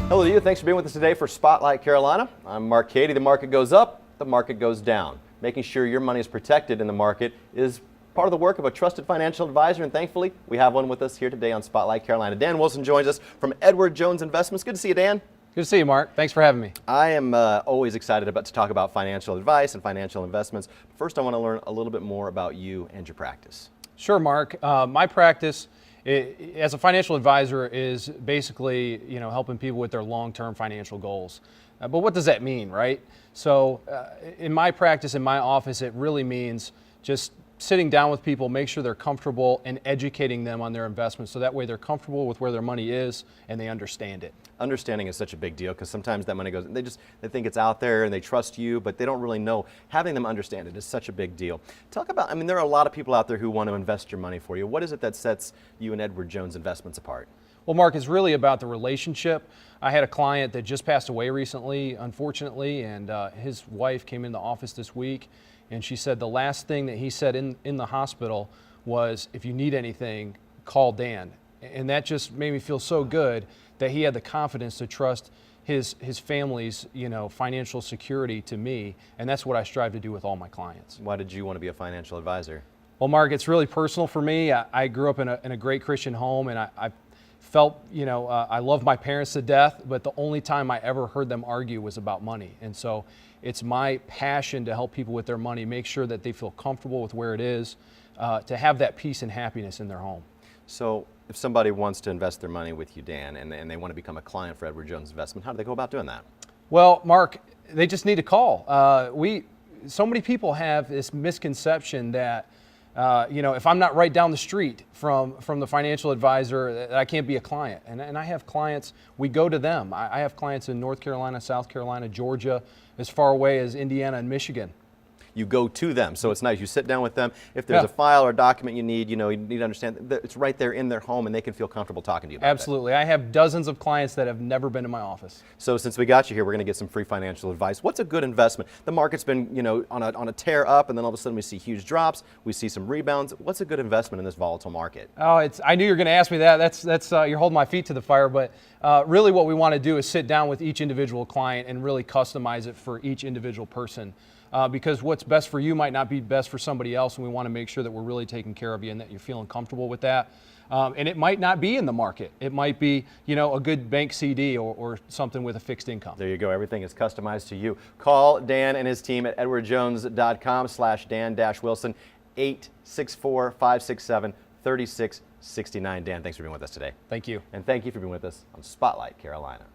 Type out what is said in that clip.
Hello to you. Thanks for being with us today for Spotlight Carolina. I'm Mark Cady. The market goes up, the market goes down. Making sure your money is protected in the market is part of the work of a trusted financial advisor, and thankfully we have one with us here today on Spotlight Carolina. Dan Wilson joins us from Edward Jones Investments. Good to see you, Dan. Good to see you, Mark. Thanks for having me. I am always excited to talk about financial advice and financial investments. First, I want to learn a little bit more about you and your practice. Sure, Mark. My practice as a financial advisor is basically, helping people with their long-term financial goals. But what does that mean, right? So in my practice, in my office, it really means just sitting down with people, make sure they're comfortable, and educating them on their investments so that way they're comfortable with where their money is and they understand it. Understanding is such a big deal because sometimes that money goes, they think it's out there and they trust you, but they don't really know. Having them understand it is such a big deal. Talk about, there are a lot of people out there who want to invest your money for you. What is it that sets you and Edward Jones Investments apart? Well, Mark, it's really about the relationship. I had a client that just passed away recently, unfortunately, and his wife came in the office this week, and she said the last thing that he said in the hospital was, if you need anything, call Dan. And that just made me feel so good that he had the confidence to trust his family's financial security to me, and that's what I strive to do with all my clients. Why did you want to be a financial advisor? Well, Mark, it's really personal for me. I grew up in a great Christian home, and I felt, I love my parents to death, but the only time I ever heard them argue was about money. And so it's my passion to help people with their money, make sure that they feel comfortable with where it is, to have that peace and happiness in their home. So if somebody wants to invest their money with you, Dan, and they want to become a client for Edward Jones Investment, how do they go about doing that? Well, Mark, they just need to call. So many people have this misconception that if I'm not right down the street from the financial advisor, I can't be a client. And I have clients, we go to them. I have clients in North Carolina, South Carolina, Georgia, as far away as Indiana and Michigan. You go to them, so it's nice. You sit down with them. If there's a file or a document you need to understand that it's right there in their home and they can feel comfortable talking to you about it. Absolutely. I have dozens of clients that have never been in my office. So since we got you here, we're going to get some free financial advice. What's a good investment? The market's been, on a tear up, and then all of a sudden we see huge drops. We see some rebounds. What's a good investment in this volatile market? Oh, I knew you were going to ask me that. That's you're holding my feet to the fire, but really what we want to do is sit down with each individual client and really customize it for each individual person. Because what's best for you might not be best for somebody else, and we want to make sure that we're really taking care of you and that you're feeling comfortable with that. And it might not be in the market. It might be, a good bank CD or something with a fixed income. There you go. Everything is customized to you. Call Dan and his team at edwardjones.com/Dan-Wilson, 864-567-3669. Dan, thanks for being with us today. Thank you. And thank you for being with us on Spotlight Carolina.